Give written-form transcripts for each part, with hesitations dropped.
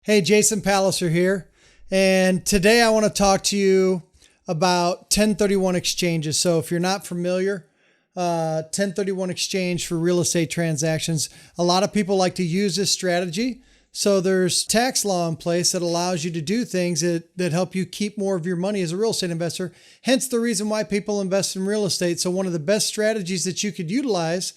Hey, Jason Palliser here. And today I want to talk to you about 1031 exchanges. So if you're not familiar, 1031 exchange for real estate transactions, a lot of people like to use this strategy. So there's tax law in place that allows you to do things that help you keep more of your money as a real estate investor. Hence the reason why people invest in real estate. So one of the best strategies that you could utilize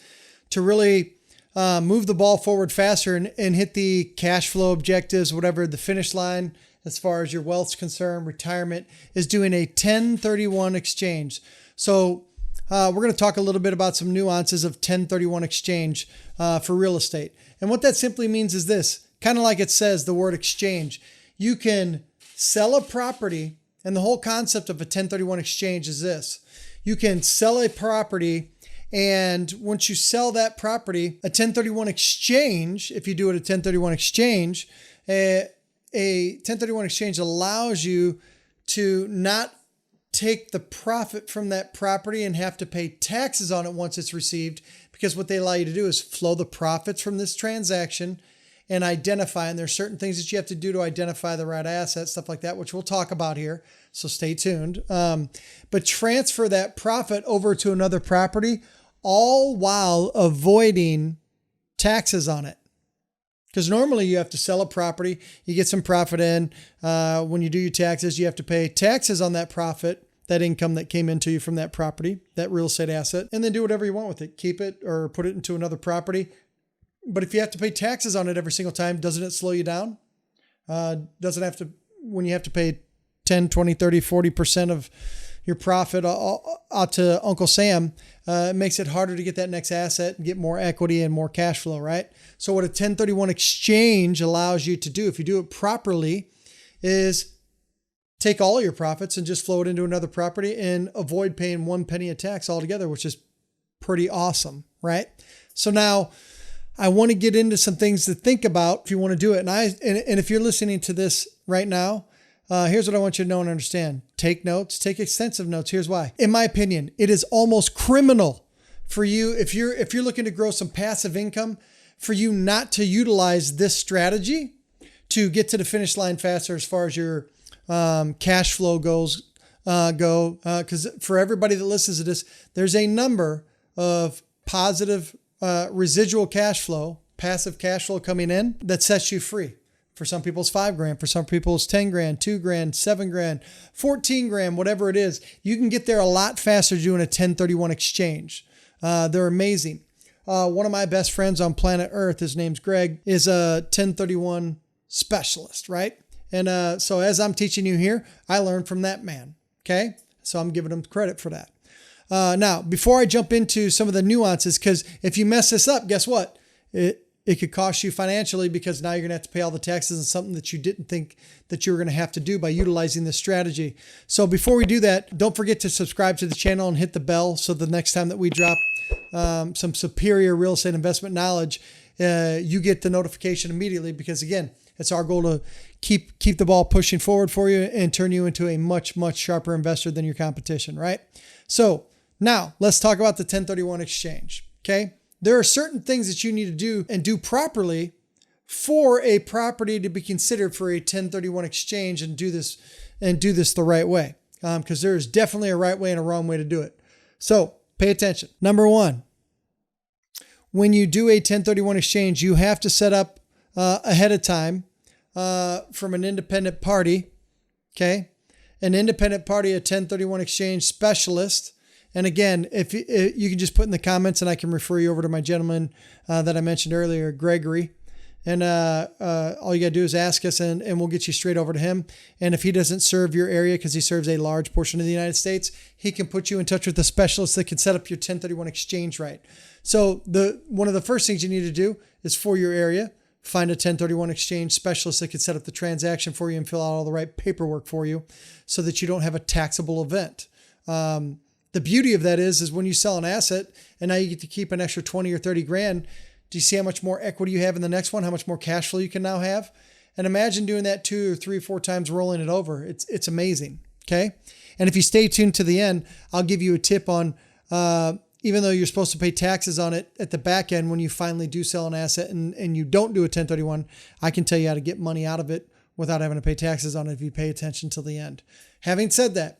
to really move the ball forward faster and hit the cash flow objectives, whatever the finish line as far as your wealth's concerned, retirement, is doing a 1031 exchange. So we're going to talk a little bit about some nuances of 1031 exchange for real estate. And what that simply means is this, kind of like it says, the word exchange. You can sell a property, and the whole concept of a 1031 exchange is this. You can sell a property, and once you sell that property, a 1031 exchange, if you do it a 1031 exchange, a 1031 exchange allows you to not take the profit from that property and have to pay taxes on it once it's received, because what they allow you to do is flow the profits from this transaction and identify, and there's certain things that you have to do to identify the right asset, stuff like that, which we'll talk about here. So stay tuned. But transfer that profit over to another property, all while avoiding taxes on it. Because normally you have to sell a property, you get some profit in. When you do your taxes, you have to pay taxes on that profit, that income that came into you from that property, that real estate asset, and then do whatever you want with it. Keep it or put it into another property. But if you have to pay taxes on it every single time, doesn't it slow you down? Doesn't have to, when you have to pay 10, 20, 30, 40% of your profit out to Uncle Sam, it makes it harder to get that next asset and get more equity and more cash flow, right? So what a 1031 exchange allows you to do, if you do it properly, is take all your profits and just flow it into another property and avoid paying 1 penny of tax altogether, which is pretty awesome, right? So now I want to get into some things to think about if you want to do it. And if you're listening to this right now, here's what I want you to know and understand. Take notes, take extensive notes. Here's why. In my opinion, it is almost criminal for you, if you're looking to grow some passive income, for you not to utilize this strategy to get to the finish line faster as far as your cash flow goals go. Because for everybody that listens to this, there's a number of positive residual cash flow, passive cash flow coming in that sets you free. For some people, it's $5,000. For some people, it's $10,000, $2,000, $7,000, $14,000, whatever it is. You can get there a lot faster doing a 1031 exchange. They're amazing. One of my best friends on planet Earth, his name's Greg, is a 1031 specialist, right? And so as I'm teaching you here, I learned from that man. Okay. So I'm giving him credit for that. Now, before I jump into some of the nuances, because if you mess this up, guess what? It could cost you financially, because now you're going to have to pay all the taxes on something that you didn't think that you were going to have to do by utilizing this strategy. So before we do that, don't forget to subscribe to the channel and hit the bell, so the next time that we drop some superior real estate investment knowledge, you get the notification immediately, because again, it's our goal to keep the ball pushing forward for you and turn you into a much, much sharper investor than your competition, right? So now let's talk about the 1031 exchange, okay? There are certain things that you need to do and do properly for a property to be considered for a 1031 exchange, and do this the right way. Because there is definitely a right way and a wrong way to do it. So pay attention. Number one, when you do a 1031 exchange, you have to set up ahead of time from an independent party, okay? An independent party, a 1031 exchange specialist. And again, if you can just put in the comments, and I can refer you over to my gentleman that I mentioned earlier, Gregory. And all you got to do is ask us, and we'll get you straight over to him. And if he doesn't serve your area, because he serves a large portion of the United States, he can put you in touch with the specialist that can set up your 1031 exchange right. So one of the first things you need to do is, for your area, find a 1031 exchange specialist that can set up the transaction for you and fill out all the right paperwork for you, so that you don't have a taxable event. The beauty of that is when you sell an asset and now you get to keep an extra 20 or 30 grand, do you see how much more equity you have in the next one? How much more cash flow you can now have? And imagine doing that 2 or 3 or 4 times, rolling it over. It's amazing. Okay. And if you stay tuned to the end, I'll give you a tip on even though you're supposed to pay taxes on it at the back end when you finally do sell an asset and you don't do a 1031, I can tell you how to get money out of it without having to pay taxes on it if you pay attention till the end. Having said that,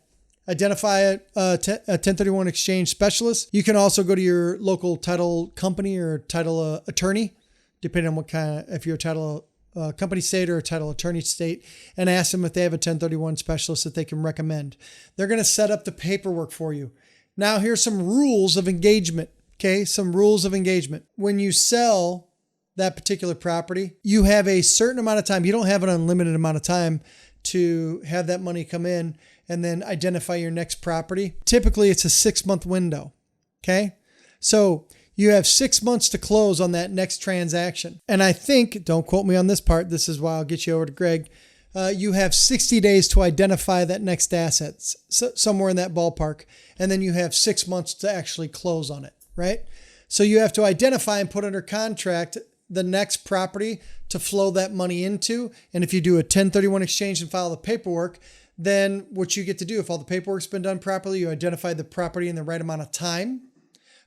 identify a 1031 exchange specialist. You can also go to your local title company or title attorney, depending on what kind if you're a title company state or a title attorney state, and ask them if they have a 1031 specialist that they can recommend. They're going to set up the paperwork for you. Now, here's some rules of engagement. Okay, some rules of engagement. When you sell that particular property, you have a certain amount of time. You don't have an unlimited amount of time to have that money come in and then identify your next property. Typically, it's a 6-month window. Okay, so you have 6 months to close on that next transaction. And I think, don't quote me on this part, this is why I'll get you over to Greg. You have 60 days to identify that next asset, somewhere in that ballpark. And then you have 6 months to actually close on it, right? So you have to identify and put under contract the next property to flow that money into. And if you do a 1031 exchange and file the paperwork, then what you get to do, if all the paperwork's been done properly, you identify the property in the right amount of time.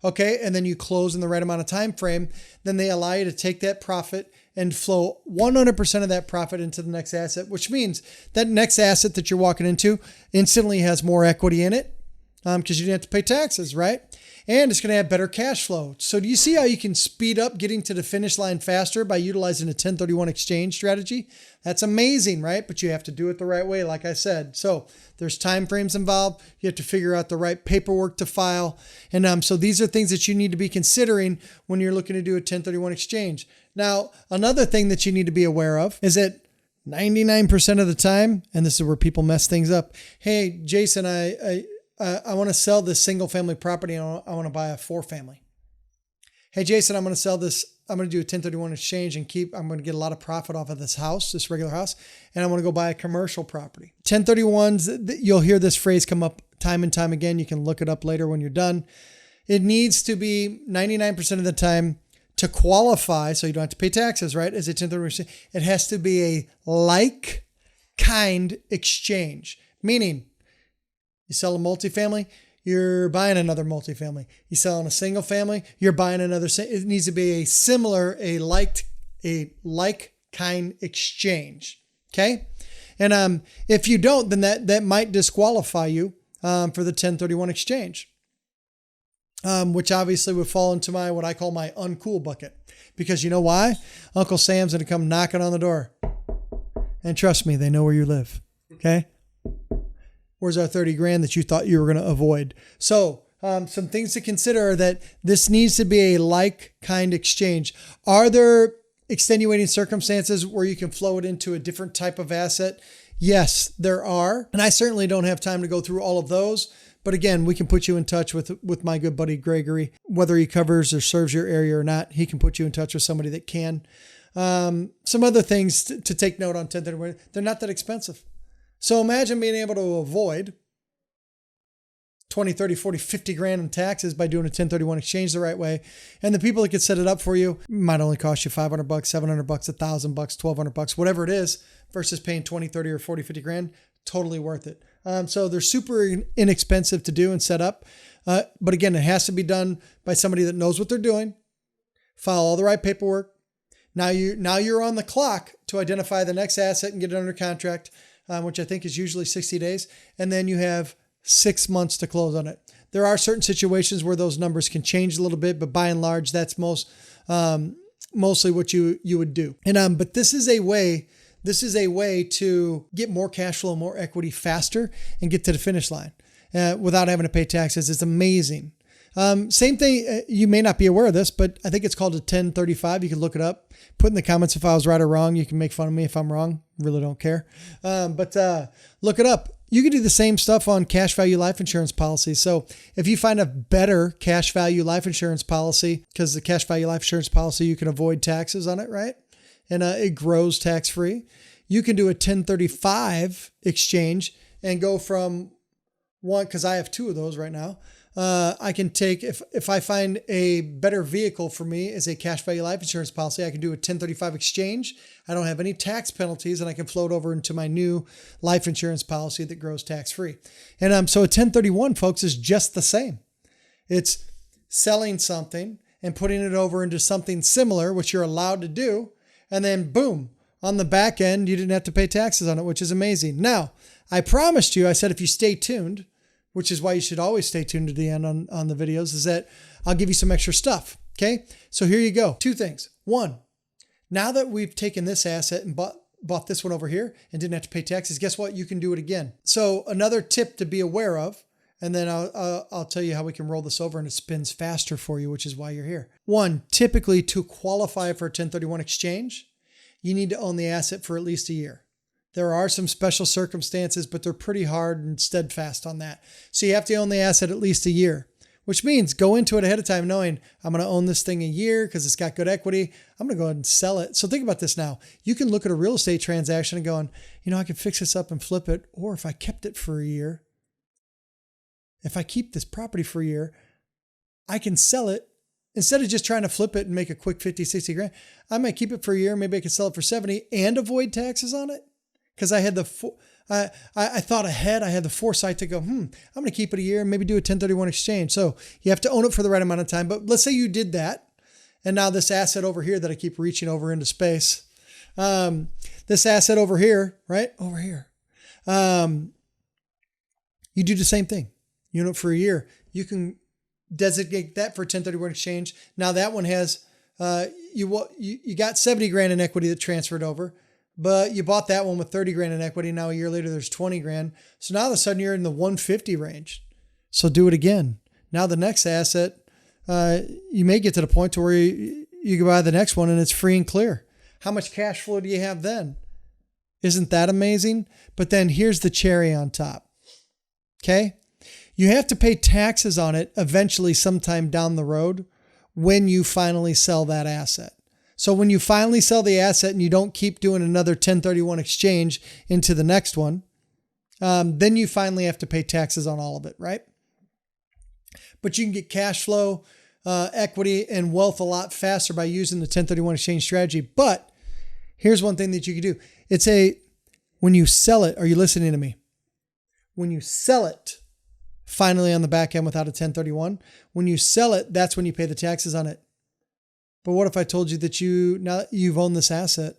Okay, and then you close in the right amount of time frame, then they allow you to take that profit and flow 100% of that profit into the next asset, which means that next asset that you're walking into instantly has more equity in it because you didn't have to pay taxes, right? And it's going to have better cash flow. So do you see how you can speed up getting to the finish line faster by utilizing a 1031 exchange strategy? That's amazing, right? But you have to do it the right way, like I said. So there's time frames involved. You have to figure out the right paperwork to file. And so these are things that you need to be considering when you're looking to do a 1031 exchange. Now, another thing that you need to be aware of is that 99% of the time, and this is where people mess things up. Hey, Jason, I want to sell this single family property and I want to buy a 4-family. Hey, Jason, I'm going to sell this. I'm going to do a 1031 exchange and I'm going to get a lot of profit off of this house, this regular house, and I want to go buy a commercial property. 1031s, you'll hear this phrase come up time and time again. You can look it up later when you're done. It needs to be 99% of the time to qualify, so you don't have to pay taxes, right? As a 1031 exchange, it has to be a like kind exchange, meaning you sell a multifamily, you're buying another multifamily. You sell a single family, you're buying another. It needs to be a similar, a like kind exchange. Okay. And if you don't, then that might disqualify you for the 1031 exchange, which obviously would fall into what I call my uncool bucket. Because you know why? Uncle Sam's going to come knocking on the door. And trust me, they know where you live. Okay. Where's our 30 grand that you thought you were going to avoid? So some things to consider are that this needs to be a like kind exchange. Are there extenuating circumstances where you can flow it into a different type of asset? Yes, there are. And I certainly don't have time to go through all of those. But again, we can put you in touch with my good buddy Gregory. Whether he covers or serves your area or not, he can put you in touch with somebody that can. Some other things to take note on 1031, they're not that expensive. So imagine being able to avoid 20, 30, 40, 50 grand in taxes by doing a 1031 exchange the right way. And the people that could set it up for you might only cost you $500, $700, $1,000, $1,200, whatever it is, versus paying 20, 30, or 40, 50 grand. Totally worth it. So they're super inexpensive to do and set up. But again, it has to be done by somebody that knows what they're doing. File all the right paperwork. Now you're on the clock to identify the next asset and get it under contract, which I think is usually 60 days. And then you have 6 months to close on it. There are certain situations where those numbers can change a little bit, but by and large, that's mostly what you would do. And but this is a way to get more cash flow, more equity faster and get to the finish line without having to pay taxes. It's amazing. Same thing. You may not be aware of this, but I think it's called a 1035. You can look it up. Put in the comments if I was right or wrong. You can make fun of me if I'm wrong. Really don't care. But look it up. You can do the same stuff on cash value life insurance policies. So if you find a better cash value life insurance policy, because the cash value life insurance policy, you can avoid taxes on it, right? And it grows tax-free. You can do a 1035 exchange and go from one, because I have 2 of those right now. I can take, if I find a better vehicle for me as a cash value life insurance policy, I can do a 1035 exchange. I don't have any tax penalties and I can float over into my new life insurance policy that grows tax free. And so a 1031, folks, is just the same. It's selling something and putting it over into something similar, which you're allowed to do. And then boom, on the back end, you didn't have to pay taxes on it, which is amazing. Now, I promised you, I said, if you stay tuned, which is why you should always stay tuned to the end on the videos, is that I'll give you some extra stuff. Okay. So here you go. Two things. One, now that we've taken this asset and bought this one over here and didn't have to pay taxes, guess what? You can do it again. So another tip to be aware of, and then I'll tell you how we can roll this over and it spins faster for you, which is why you're here. One, typically to qualify for a 1031 exchange, you need to own the asset for at least a year. There are some special circumstances, but they're pretty hard and steadfast on that. So you have to own the asset at least a year, which means go into it ahead of time knowing I'm going to own this thing a year because it's got good equity. I'm going to go ahead and sell it. So think about this now. You can look at a real estate transaction and going, I can fix this up and flip it. Or if I kept it for a year, if I keep this property for a year, I can sell it. Instead of just trying to flip it and make a quick 50, 60 grand, I might keep it for a year. Maybe I can sell it for 70 and avoid taxes on it. Because I had I thought ahead. I had the foresight to go, I'm going to keep it a year and maybe do a 1031 exchange. So you have to own it for the right amount of time. But let's say you did that. And now this asset over here that I keep reaching over into space, this asset over here, right? Over here. You do the same thing. You own it for a year. You can designate that for a 1031 exchange. Now that one has, you got 70 grand in equity that transferred over. But you bought that one with 30 grand in equity. Now a year later, there's 20 grand. So now all of a sudden you're in the 150 range. So do it again. Now the next asset, you may get to the point to where you can buy the next one and it's free and clear. How much cash flow do you have then? Isn't that amazing? But then here's the cherry on top. Okay. You have to pay taxes on it eventually sometime down the road when you finally sell that asset. So when you finally sell the asset and you don't keep doing another 1031 exchange into the next one, then you finally have to pay taxes on all of it, right? But you can get cash flow, equity, and wealth a lot faster by using the 1031 exchange strategy. But here's one thing that you can do. When you sell it, are you listening to me? When you sell it, finally on the back end without a 1031, when you sell it, that's when you pay the taxes on it. But what if I told you that now that you've owned this asset,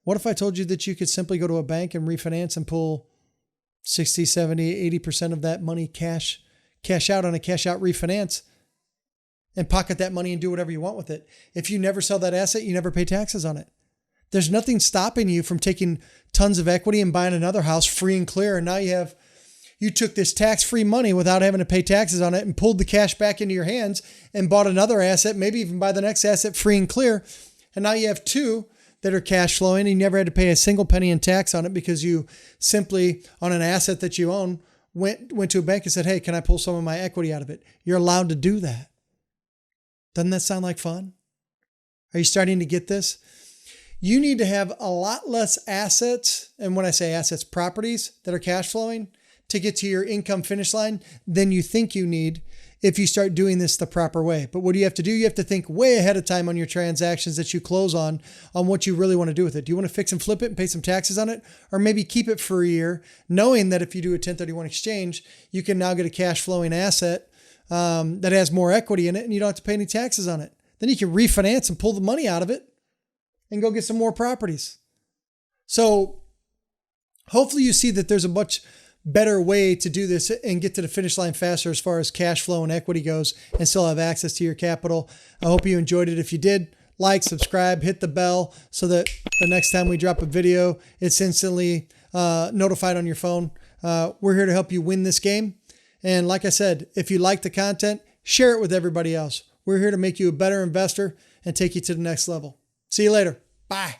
what if I told you that you could simply go to a bank and refinance and pull 60, 70, 80% of that money cash out on a cash out refinance and pocket that money and do whatever you want with it? If you never sell that asset, you never pay taxes on it. There's nothing stopping you from taking tons of equity and buying another house free and clear. And now you took this tax-free money without having to pay taxes on it and pulled the cash back into your hands and bought another asset, maybe even buy the next asset free and clear. And now you have two that are cash flowing and you never had to pay a single penny in tax on it because you simply, on an asset that you own, went to a bank and said, hey, can I pull some of my equity out of it? You're allowed to do that. Doesn't that sound like fun? Are you starting to get this? You need to have a lot less assets. And when I say assets, properties that are cash flowing to get to your income finish line than you think you need if you start doing this the proper way. But what do you have to do? You have to think way ahead of time on your transactions that you close on what you really want to do with it. Do you want to fix and flip it and pay some taxes on it? Or maybe keep it for a year, knowing that if you do a 1031 exchange, you can now get a cash flowing asset that has more equity in it and you don't have to pay any taxes on it. Then you can refinance and pull the money out of it and go get some more properties. So hopefully you see that there's a much better way to do this and get to the finish line faster as far as cash flow and equity goes and still have access to your capital. I hope you enjoyed it. If you did, like, subscribe, hit the bell so that the next time we drop a video, it's instantly notified on your phone. We're here to help you win this game. And like I said, if you like the content, share it with everybody else. We're here to make you a better investor and take you to the next level. See you later. Bye.